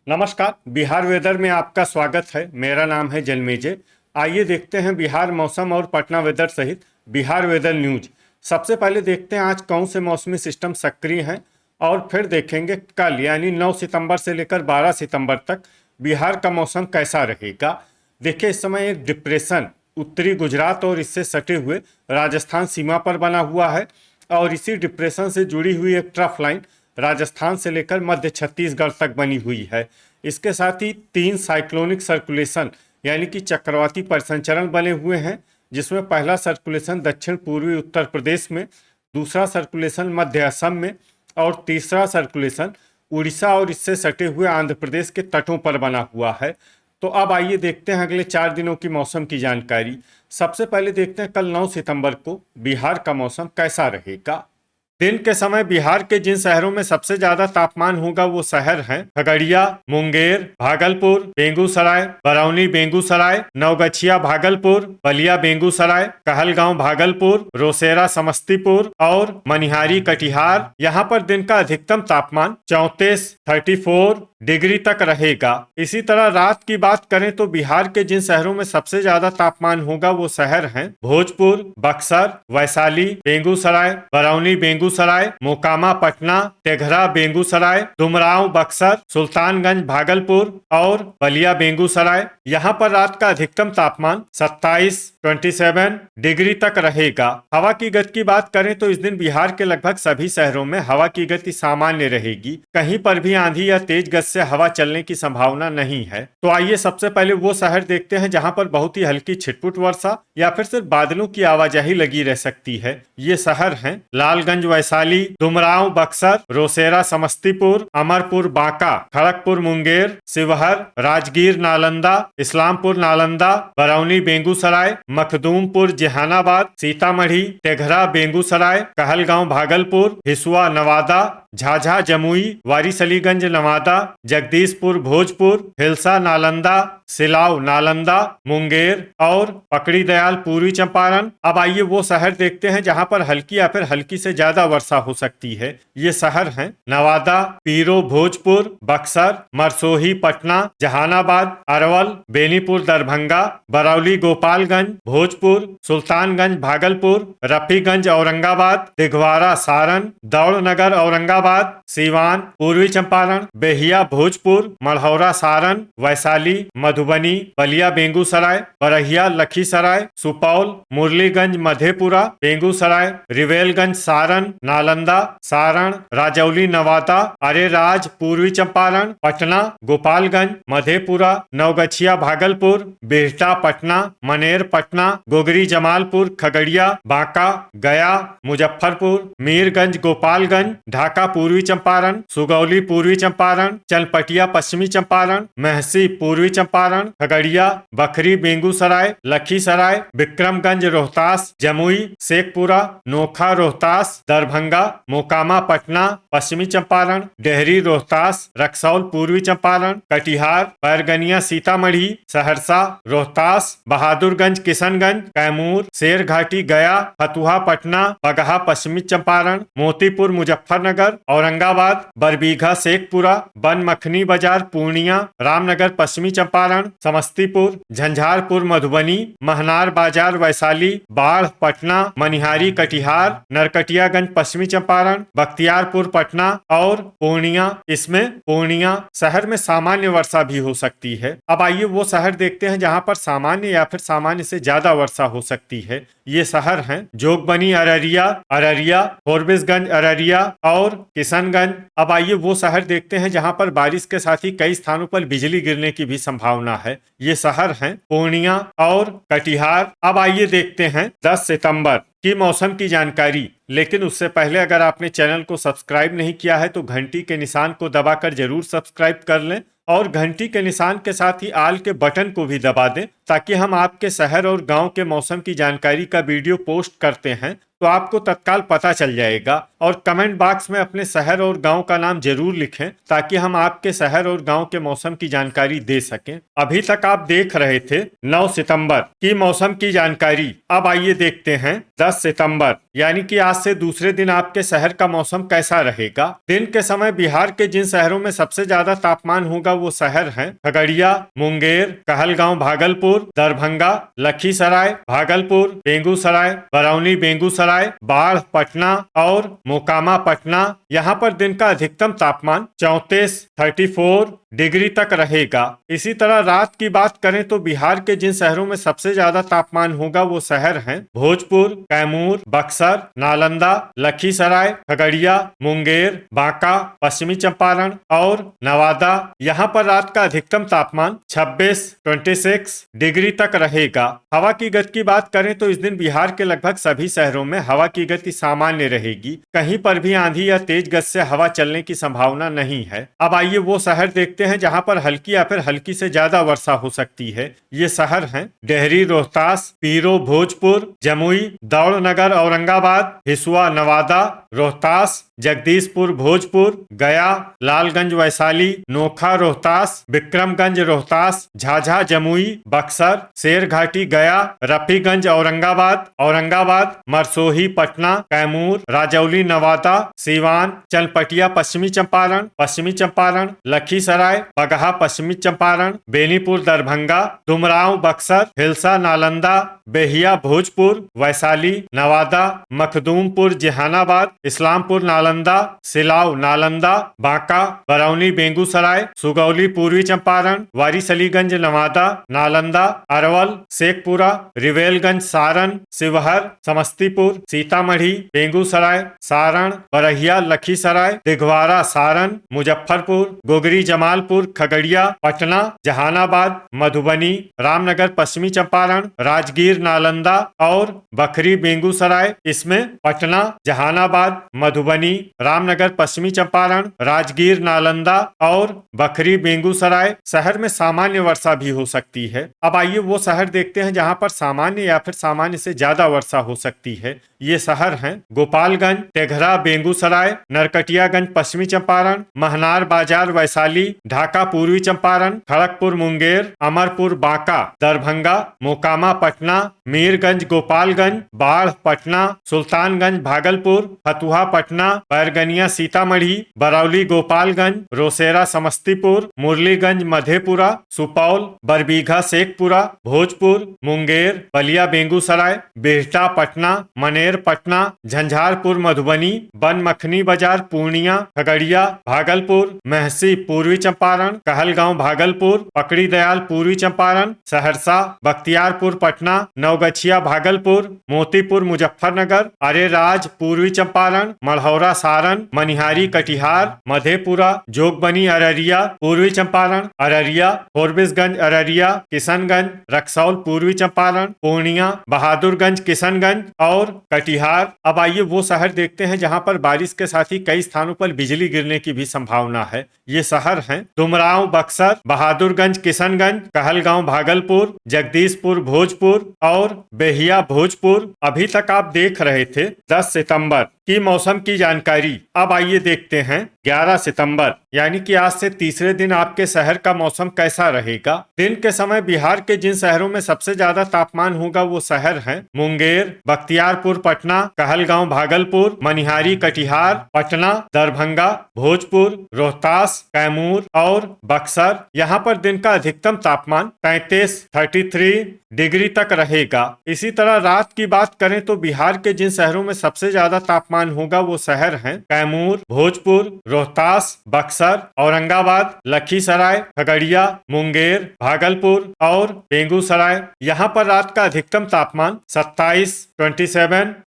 नमस्कार। बिहार वेदर में आपका स्वागत है। मेरा नाम है जन्मेजय। आइए देखते हैं बिहार मौसम और पटना वेदर सहित बिहार वेदर न्यूज। सबसे पहले देखते हैं आज कौन से मौसमी सिस्टम सक्रिय हैं और फिर देखेंगे कल यानी 9 सितंबर से लेकर 12 सितंबर तक बिहार का मौसम कैसा रहेगा। देखिए, इस समय एक डिप्रेशन उत्तरी गुजरात और इससे सटे हुए राजस्थान सीमा पर बना हुआ है और इसी डिप्रेशन से जुड़ी हुई एक ट्रफ लाइन राजस्थान से लेकर मध्य छत्तीसगढ़ तक बनी हुई है। इसके साथ ही 3 साइक्लोनिक सर्कुलेशन यानी कि चक्रवाती परिसंचरण बने हुए हैं, जिसमें पहला सर्कुलेशन दक्षिण पूर्वी उत्तर प्रदेश में, दूसरा सर्कुलेशन मध्य असम में और तीसरा सर्कुलेशन उड़ीसा और इससे सटे हुए आंध्र प्रदेश के तटों पर बना हुआ है। तो अब आइए देखते हैं अगले 4 दिनों की मौसम की जानकारी। सबसे पहले देखते हैं कल 9 सितंबर को बिहार का मौसम कैसा रहेगा। दिन के समय बिहार के जिन शहरों में सबसे ज्यादा तापमान होगा वो शहर हैं खगड़िया, मुंगेर, भागलपुर, बेगूसराय, बरौनी बेगूसराय, नवगछिया भागलपुर, बलिया बेगूसराय, कहलगांव भागलपुर, रोसेरा समस्तीपुर और मनिहारी कटिहार। यहाँ पर दिन का अधिकतम तापमान 34 डिग्री तक रहेगा। इसी तरह रात की बात करें तो बिहार के जिन शहरों में सबसे ज्यादा तापमान होगा वो शहर हैं भोजपुर, बक्सर, वैशाली, बेगूसराय, बरौनी बेगूसराय, मोकामा पटना, तेघरा बेगूसराय, डुमरांव बक्सर, सुल्तानगंज भागलपुर और बलिया बेगूसराय। यहाँ पर रात का अधिकतम तापमान 27 डिग्री तक रहेगा। हवा की गति की बात करें तो इस दिन बिहार के लगभग सभी शहरों में हवा की गति सामान्य रहेगी। कहीं पर भी आंधी या तेज गति से हवा चलने की संभावना नहीं है। तो आइए सबसे पहले वो शहर देखते हैं जहां पर बहुत ही हल्की छिटपुट वर्षा या फिर सिर्फ बादलों की आवाजाही लगी रह सकती है। ये शहर हैं लालगंज वैशाली, डुमरांव बक्सर, रोसेरा समस्तीपुर, अमरपुर बांका, खड़गपुर मुंगेर, शिवहर, राजगीर नालंदा, इस्लामपुर नालंदा, बरौनी बेगूसराय, मखदूमपुर जहानाबाद, सीतामढ़ी, तेघरा बेगूसराय, कहलगांव भागलपुर, हिसुआ नवादा, झाझा जमुई, वारिसलीगंज नवादा, जगदीशपुर भोजपुर, हिलसा नालंदा, सिलाव नालंदा, मुंगेर और पकड़ी दयाल पूर्वी चंपारण। अब आइए वो शहर देखते हैं जहां पर हल्की या फिर हल्की से ज्यादा वर्षा हो सकती है। ये शहर हैं नवादा, पीरो भोजपुर, बक्सर, मरसोही पटना, जहानाबाद, अरवल, बेनीपुर दरभंगा, बरौली गोपालगंज, भोजपुर, सुल्तानगंज भागलपुर, रफीगंज औरंगाबाद, दिघवारा सारण, दौड़नगर औरंगाबाद, सीवान पूर्वी चंपारण, बेहिया भोजपुर, मढ़ौरा सारण, वैशाली, मधुबनी, बलिया बेगूसराय, बरहिया लखीसराय, सुपौल, मुरलीगंज मधेपुरा, बेगूसराय, रिवेलगंज सारण, नालंदा सारण, राजौली नवादा, अरेराज पूर्वी चंपारण, पटना, गोपालगंज मधेपुरा, नवगछिया भागलपुर, बिहटा पटना, मनेर पटना, गोगरी जमालपुर खगड़िया, बांका, गया, मुजफ्फरपुर, मीरगंज गोपालगंज, ढाका पूर्वी चंपारण, सुगौली पूर्वी चंपारण, चनपटिया पश्चिमी चंपारण, महसी पूर्वी चंपारण, खगड़िया, बखरी बेगूसराय, लखीसराय, विक्रमगंज रोहतास, जमुई, शेखपुरा, नोखा रोहतास, दरभंगा, मोकामा पटना, पश्चिमी चंपारण, डेहरी रोहतास, रक्सौल पूर्वी चंपारण, कटिहार, बैरगनिया सीतामढ़ी, सहरसा रोहतास, बहादुरगंज किशनगंज, कैमूर, शेरघाटी गया, फतुहा पटना, बगहा पश्चिमी चंपारण, मोतीपुर मुजफ्फरनगर, औरंगाबाद, बरबीघा शेखपुरा, बनमखनी बाजार पूर्णिया, रामनगर पश्चिमी चंपारण, समस्तीपुर, झंझारपुर मधुबनी, महनार बाजार वैशाली, बाढ़ पटना, मनिहारी कटिहार, नरकटियागंज पश्चिमी चंपारण, बख्तियारपुर पटना और पूर्णिया। इसमें पूर्णिया शहर में सामान्य वर्षा भी हो सकती है। अब आइए वो शहर देखते हैं जहां पर सामान्य या फिर सामान्य से ज्यादा वर्षा हो सकती है। ये शहर हैं जोगबनी अररिया, फोरबिसगंज अररिया और किशनगंज। अब आइए वो शहर देखते हैं जहां पर बारिश के साथ ही कई स्थानों पर बिजली गिरने की भी संभावना है। ये शहर हैं पूर्णिया और कटिहार। अब आइए देखते हैं 10 सितंबर की मौसम की जानकारी। लेकिन उससे पहले अगर आपने चैनल को सब्सक्राइब नहीं किया है तो घंटी के निशान को दबाकर जरूर सब्सक्राइब कर लें और घंटी के निशान के साथ ही आल के बटन को भी दबा दें ताकि हम आपके शहर और गांव के मौसम की जानकारी का वीडियो पोस्ट करते हैं तो आपको तत्काल पता चल जाएगा। और कमेंट बॉक्स में अपने शहर और गांव का नाम जरूर लिखें ताकि हम आपके शहर और गांव के मौसम की जानकारी दे सकें। अभी तक आप देख रहे थे 9 सितंबर की मौसम की जानकारी। अब आइए देखते हैं 10 सितंबर यानी कि आज से दूसरे दिन आपके शहर का मौसम कैसा रहेगा। दिन के समय बिहार के जिन शहरों में सबसे ज्यादा तापमान होगा वो शहर हैं खगड़िया, मुंगेर, कहलगांव भागलपुर, दरभंगा, लखीसराय भागलपुर, बेगूसराय, बरौनी बेगूसराय, बाढ़ पटना और मोकामा पटना। यहाँ पर दिन का अधिकतम तापमान 34 डिग्री तक रहेगा। इसी तरह रात की बात करें तो बिहार के जिन शहरों में सबसे ज्यादा तापमान होगा वो शहर हैं भोजपुर, कैमूर, बक्सर, नालंदा, लखीसराय, खगड़िया, मुंगेर, बांका, पश्चिमी चंपारण और नवादा। यहाँ पर रात का अधिकतम तापमान 26 डिग्री तक रहेगा। हवा की गति की बात करें तो इस दिन बिहार के लगभग सभी शहरों में हवा की गति सामान्य रहेगी। कहीं पर भी आंधी या तेज गति से हवा चलने की संभावना नहीं है। अब आइए वो शहर देखते हैं जहां पर हल्की या फिर हल्की से ज्यादा वर्षा हो सकती है। ये शहर हैं डेहरी रोहतास, पीरो भोजपुर, जमुई दौड़नगर औरंगाबाद, हिसुआ नवादा, रोहतास, जगदीशपुर भोजपुर, गया, लालगंज वैशाली, नोखा रोहतास, विक्रमगंज रोहतास, झाझा जमुई, बक्सर, शेरघाटी गया, रफीगंज औरंगाबाद, मरसोही पटना, कैमूर, राजौली नवादा, सीवान, चनपटिया पश्चिमी चंपारण, लखीसराय, बगहा पश्चिमी चंपारण, बेनीपुर दरभंगा, डुमरांव बक्सर, हिलसा नालंदा, बेहिया भोजपुर, वैशाली नवादा, मखदूमपुर जहानाबाद, इस्लामपुर नालंदा, सिलाव नालंदा, बांका, बरौनी बेगूसराय, सुगौली पूर्वी चंपारण, वारिसलीगंज नवादा, नालंदा, अरवल, शेखपुरा, रिवेलगंज सारण, शिवहर, समस्तीपुर, सीतामढ़ी, बेगूसराय, सारण, बरहिया लखीसराय, दिघवारा सारण, मुजफ्फरपुर, गोगरी जमालपुर, खगड़िया, पटना, जहानाबाद, मधुबनी, रामनगर पश्चिमी चंपारण, राजगीर नालंदा और बखरी बेगूसराय। इसमें पटना, जहानाबाद, मधुबनी, रामनगर पश्चिमी चंपारण, राजगीर नालंदा और बखरी बेगूसराय शहर में सामान्य वर्षा भी हो सकती है। अब आइए वो शहर देखते हैं जहां पर सामान्य या फिर सामान्य से ज्यादा वर्षा हो सकती है। ये शहर हैं गोपालगंज, तेघरा बेगूसराय, नरकटियागंज पश्चिमी चंपारण, महनार बाजार वैशाली, ढाका पूर्वी चंपारण, खड़गपुर मुंगेर, अमरपुर बांका, दरभंगा, मोकामा पटना, मीरगंज गोपालगंज, बाढ़ पटना, सुल्तानगंज भागलपुर, फतुहा पटना, बैरगनिया सीतामढ़ी, बरौली गोपालगंज, रोसेरा समस्तीपुर, मुरलीगंज मधेपुरा, सुपौल, बरबीघा शेखपुरा, भोजपुर, मुंगेर, बलिया बेगूसराय, बिहटा पटना, मनेर पटना, झंझारपुर मधुबनी, बनमखनी बाजार पूर्णिया, खगड़िया भागलपुर, महसी पूर्वी चंपारण, कहलगांव भागलपुर, पकड़ी दयाल पूर्वी चंपारण, सहरसा, बख्तियारपुर पटना, नवगछिया भागलपुर, मोतीपुर मुजफ्फरनगर, अरेराज पूर्वी चंपारण, मढ़ौरा सारण, मनिहारी कटिहार, मधेपुरा, जोगबनी अररिया पूर्वी चंपारण, अररिया, फोरबिसगंज अररिया, किशनगंज, रक्सौल पूर्वी चंपारण, पूर्णिया, बहादुरगंज किशनगंज और कटिहार। अब आइए वो शहर देखते हैं जहां पर बारिश के साथ ही कई स्थानों पर बिजली गिरने की भी संभावना है। ये शहर हैं डुमरांव बक्सर, बहादुरगंज किशनगंज, कहलगांव भागलपुर, जगदीशपुर भोजपुर और बेहिया भोजपुर। अभी तक आप देख रहे थे 10 सितंबर की मौसम की जानकारी। अब आइए देखते हैं 11 सितंबर यानी कि आज से तीसरे दिन आपके शहर का मौसम कैसा रहेगा। दिन के समय बिहार के जिन शहरों में सबसे ज्यादा तापमान होगा वो शहर हैं मुंगेर, बख्तियारपुर पटना, कहलगांव भागलपुर, मनिहारी कटिहार, पटना, दरभंगा, भोजपुर, रोहतास, कैमूर और बक्सर। यहाँ पर दिन का अधिकतम तापमान 33 डिग्री तक रहेगा। इसी तरह रात की बात करें तो बिहार के जिन शहरों में सबसे ज्यादा तापमान होगा वो शहर हैं कैमूर, भोजपुर, रोहतास, बक्सर, औरंगाबाद, लखीसराय, खगड़िया, मुंगेर, भागलपुर और बेगूसराय। यहाँ पर रात का अधिकतम तापमान 27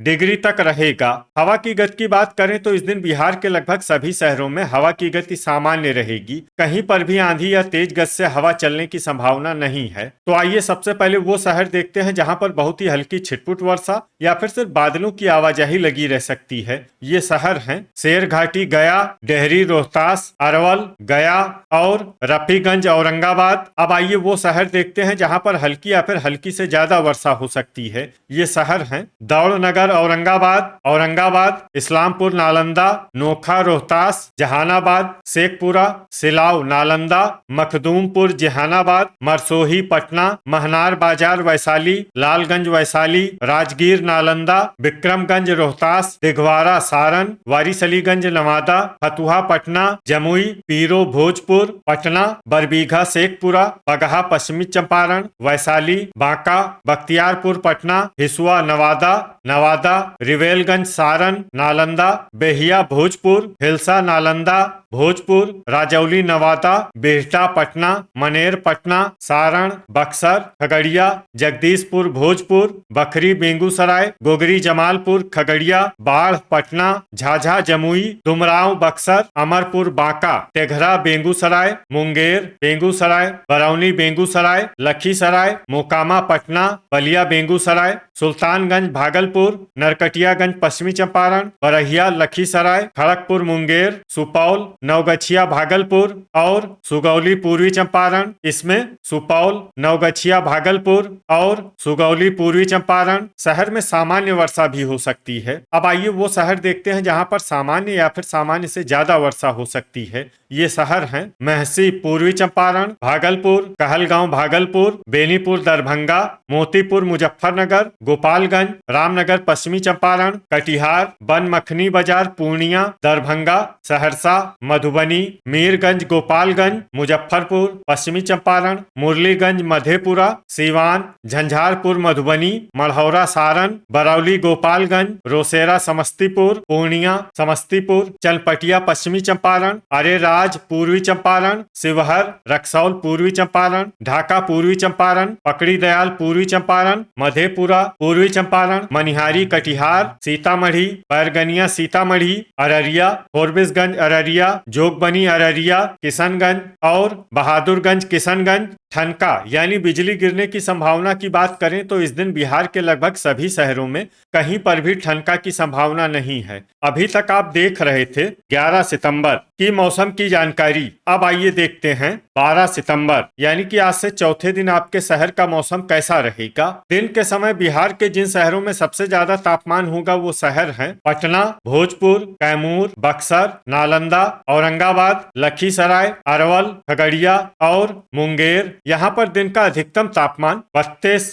डिग्री तक रहेगा। हवा की गति की बात करें तो इस दिन बिहार के लगभग सभी शहरों में हवा की गति सामान्य रहेगी। कहीं पर भी आंधी या तेज गति से हवा चलने की संभावना नहीं है। तो आइए सबसे पहले वो शहर देखते हैं जहां पर बहुत ही हल्की छिटपुट वर्षा या फिर सिर्फ बादलों की आवाजाही लगी रह सकती सकती है। ये शहर हैं शेरघाटी, गया, डेहरी, रोहतास, अरवल, गया और रफीगंज, औरंगाबाद। अब आइए वो शहर देखते हैं जहां पर हल्की या फिर हल्की से ज्यादा वर्षा हो सकती है। ये शहर हैं दौड़नगर, औरंगाबाद, औरंगाबाद, इस्लामपुर, नालंदा, नोखा, रोहतास, जहानाबाद, शेखपुरा, सिलाव, नालंदा, मखदूमपुर, जहानाबाद, मरसोही, पटना, महनार बाजार, वैशाली, लालगंज, वैशाली, राजगीर, नालंदा, विक्रमगंज, रोहतास, दिघवारा, सारण, वारिसलीगंज, नवादा, फतुहा, पटना, जमुई, पीरो, भोजपुर, पटना, बरबीघा, शेखपुरा, पगहा, पश्चिमी चंपारण, वैशाली, बांका, बख्तियारपुर, पटना, हिसुआ, नवादा, नवादा, रिवेलगंज, सारण, नालंदा, बेहिया, भोजपुर, हिलसा, नालंदा, भोजपुर, राजौली, नवादा, बिहटा, पटना, मनेर, पटना, सारण, बक्सर, खगड़िया, जगदीशपुर, भोजपुर, बखरी, बेगूसराय, गोगरी, जमालपुर, खगड़िया, बाढ़, पटना, झाझा, जमुई, डुमरांव, बक्सर, अमरपुर, बांका, तेघरा, बेगूसराय, मुंगेर, बेगूसराय, बरौनी, बेगूसराय, लखीसराय, मोकामा, पटना, बलिया, बेगूसराय, सुल्तानगंज, भागलपुर, नरकटियागंज, पश्चिमी चंपारण, बरहिया, लखीसराय, खड़गपुर, मुंगेर, सुपौल, नवगछिया, भागलपुर और सुगौली, पूर्वी चंपारण। इसमें सुपौल, नवगछिया, भागलपुर और सुगौली, पूर्वी चंपारण शहर में सामान्य वर्षा भी हो सकती है। अब आइए वो शहर देखते हैं जहां पर सामान्य या फिर सामान्य से ज्यादा वर्षा हो सकती है। ये शहर हैं महसी, पूर्वी चंपारण, भागलपुर, कहलगांव, भागलपुर, बेनीपुर, दरभंगा, मोतीपुर, मुजफ्फरनगर, गोपालगंज, रामनगर, पश्चिमी चंपारण, कटिहार, बनमखनी बाजार, पूर्णिया, दरभंगा, सहरसा, मधुबनी, मीरगंज, गोपालगंज, मुजफ्फरपुर, पश्चिमी चंपारण, मुरलीगंज, मधेपुरा, सीवान, झंझारपुर, मधुबनी, मढ़ौरा, सारण, बरौली, गोपालगंज, रोसेरा, समस्तीपुर, पूर्णिया, समस्तीपुर, चनपटिया, पश्चिमी चंपारण, अरेराज, पूर्वी चंपारण, शिवहर, रक्सौल, पूर्वी चंपारण, ढाका, पूर्वी चंपारण, पकड़ी दयाल, पूर्वी चंपारण, मधेपुरा, पूर्वी चंपारण, मनिहारी, कटिहार, सीतामढ़ी, बैरगनिया, सीतामढ़ी, अररिया, फोरबिसगंज, अररिया, जोगबनी, अररिया, किशनगंज और बहादुरगंज, किशनगंज। ठनका यानी बिजली गिरने की संभावना की बात करें तो इस दिन बिहार के लगभग सभी शहरों में कहीं पर भी ठनका की संभावना नहीं है। अभी तक आप देख रहे थे 11 सितंबर की मौसम की जानकारी। अब आइए देखते हैं 12 सितंबर यानी कि आज से चौथे दिन आपके शहर का मौसम कैसा रहेगा। दिन के समय बिहार के जिन शहरों में सबसे ज्यादा तापमान होगा वो शहर हैं पटना, भोजपुर, कैमूर, बक्सर, नालंदा, औरंगाबाद, लखीसराय, अरवल, खगड़िया और मुंगेर। यहाँ पर दिन का अधिकतम तापमान 32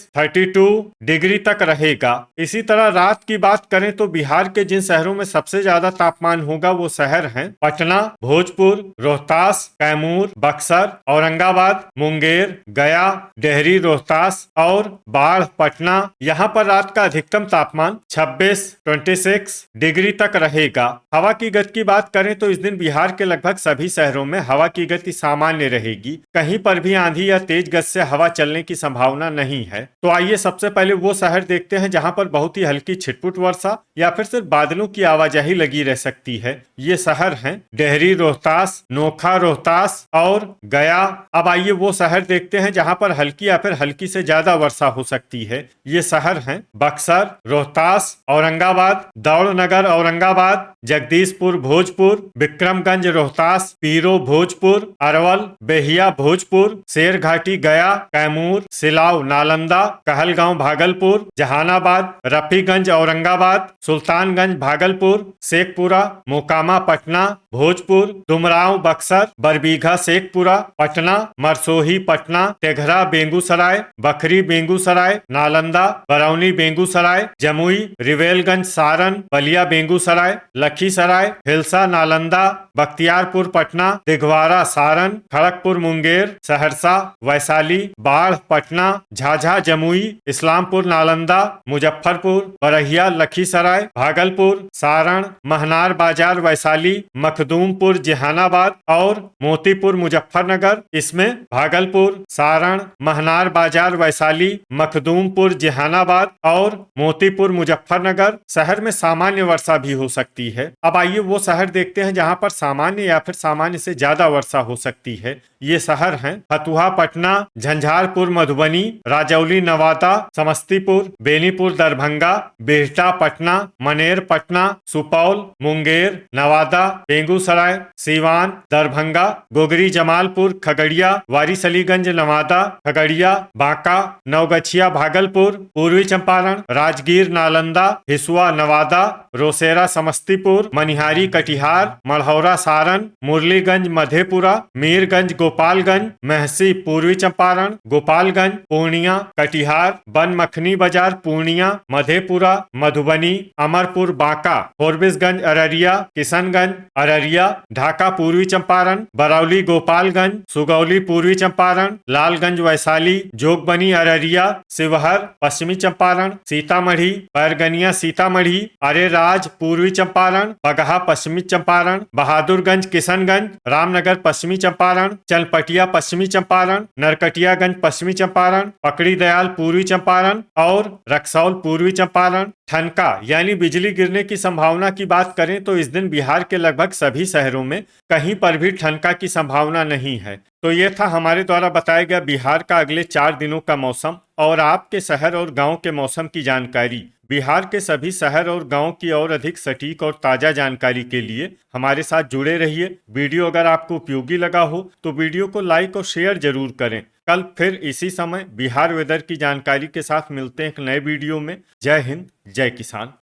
डिग्री तक रहेगा। इसी तरह रात की बात करें तो बिहार के जिन शहरों में सबसे ज्यादा तापमान होगा वो शहर हैं पटना, भोजपुर, रोहतास, कैमूर, बक्सर, औरंगाबाद, मुंगेर, गया, डेहरी, रोहतास और बाढ़, पटना। यहाँ पर रात का अधिकतम तापमान 26 डिग्री तक रहेगा। हवा की गति की बात करें तो इस दिन बिहार के लगभग सभी शहरों में हवा की गति सामान्य रहेगी। कहीं पर भी आंधी या तेज गति से हवा चलने की संभावना नहीं है। तो आइए सबसे पहले वो शहर देखते हैं जहां पर बहुत ही हल्की छिटपुट वर्षा या फिर सिर्फ बादलों की आवाजाही लगी रह सकती है। ये शहर हैं डेहरी, रोहतास, नोखा, रोहतास और गया। अब आइए वो शहर देखते हैं जहां पर हल्की या फिर हल्की से ज्यादा वर्षा हो सकती है। ये शहर हैं बक्सर, रोहतास, औरंगाबाद, दौड़नगर, औरंगाबाद, जगदीशपुर, भोजपुर, विक्रमगंज, रोहतास, पीरो, भोजपुर, अरवल, बेहिया, भोजपुर, शेरघाटी, गया, कैमूर, सिलाव, नालंदा, कहलगांव, भागलपुर, जहानाबाद, रफीगंज, औरंगाबाद, सुल्तानगंज, भागलपुर, शेखपुरा, मोकामा, पटना, भोजपुर, डुमरांव, बक्सर, बरबीघा, शेखपुरा, पटना, मरसोही, पटना, तेघरा, बेगूसराय, बखरी, बेगूसराय, नालंदा, बरौनी, बेगूसराय, जमुई, रिवेलगंज, सारण, बलिया, बेगूसराय, लखीसराय, हिलसा, नालंदा, बख्तियारपुर, पटना, दिघवारा, सारण, खड़गपुर, मुंगेर, सहरसा, वैशाली, बाढ़, पटना, झाझा, जमुई, इस्लामपुर, नालंदा, मुजफ्फरपुर, बरहिया, लखीसराय, भागलपुर, सारण, महनार बाजार, वैशाली, मखदूमपुर, जहानाबाद और मोतीपुर, मुजफ्फरनगर। इसमें भागलपुर, सारण, महनार बाजार, वैशाली, मखदूमपुर, जहानाबाद और मोतीपुर, मुजफ्फरनगर शहर में सामान्य वर्षा भी हो सकती है। अब आइए वो शहर देखते हैं जहां पर सामान्य या फिर सामान्य से ज्यादा वर्षा हो सकती है। ये शहर हैं फतुहा, पटना, झंझारपुर, मधुबनी, राजौली, नवादा, समस्तीपुर, बेनीपुर, दरभंगा, बिहटा, पटना, मनेर, पटना, सुपौल, मुंगेर, नवादा, बेगूसराय, सीवान, दरभंगा, गोगरी, जमालपुर, खगड़िया, वारिसलीगंज, नवादा, खगड़िया, बांका, नवगछिया, भागलपुर, पूर्वी चंपारण, राजगीर, नालंदा, हिसुआ, नवादा, रोसेरा, समस्तीपुर, मनिहारी, कटिहार, मढ़ौरा, सारण, मुरलीगंज, मधेपुरा, मीरगंज, गोपालगंज, महसी, पूर्वी चंपारण, गोपालगंज, पूर्णिया, कटिहार, बनमखनी बाजार, पूर्णिया, मधेपुरा, मधुबनी, अमरपुर, बांका, फोरबिसगंज, अररिया, किशनगंज, अररिया, ढाका, पूर्वी चंपारण, बरौली, गोपालगंज, सुगौली, पूर्वी चंपारण, लालगंज, वैशाली, जोगबनी, अररिया, शिवहर, पश्चिमी चंपारण, सीतामढ़ी, बैरगनिया, सीतामढ़ी, अरेराज, पूर्वी चंपारण, बगहा, पश्चिमी चंपारण, बहादुरगंज, किशनगंज, रामनगर, पश्चिमी चंपारण, चनपटिया, पश्चिमी चंपारण, नरकटियागंज, पश्चिमी चंपारण, पकड़ी दयाल, पूर्वी चंपारण और रक्सौल, पूर्वी चंपारण। ठनका यानी बिजली गिरने की संभावना की बात करें तो इस दिन बिहार के लगभग सभी शहरों में कहीं पर भी ठनका की संभावना नहीं है। तो ये था हमारे द्वारा बताया गया बिहार का अगले 4 दिनों का मौसम और आपके शहर और गांव के मौसम की जानकारी। बिहार के सभी शहर और गांव की और अधिक सटीक और ताज़ा जानकारी के लिए हमारे साथ जुड़े रहिए। वीडियो अगर आपको उपयोगी लगा हो तो वीडियो को लाइक और शेयर जरूर करें। कल फिर इसी समय बिहार वेदर की जानकारी के साथ मिलते हैं एक नए वीडियो में। जय हिंद, जय किसान।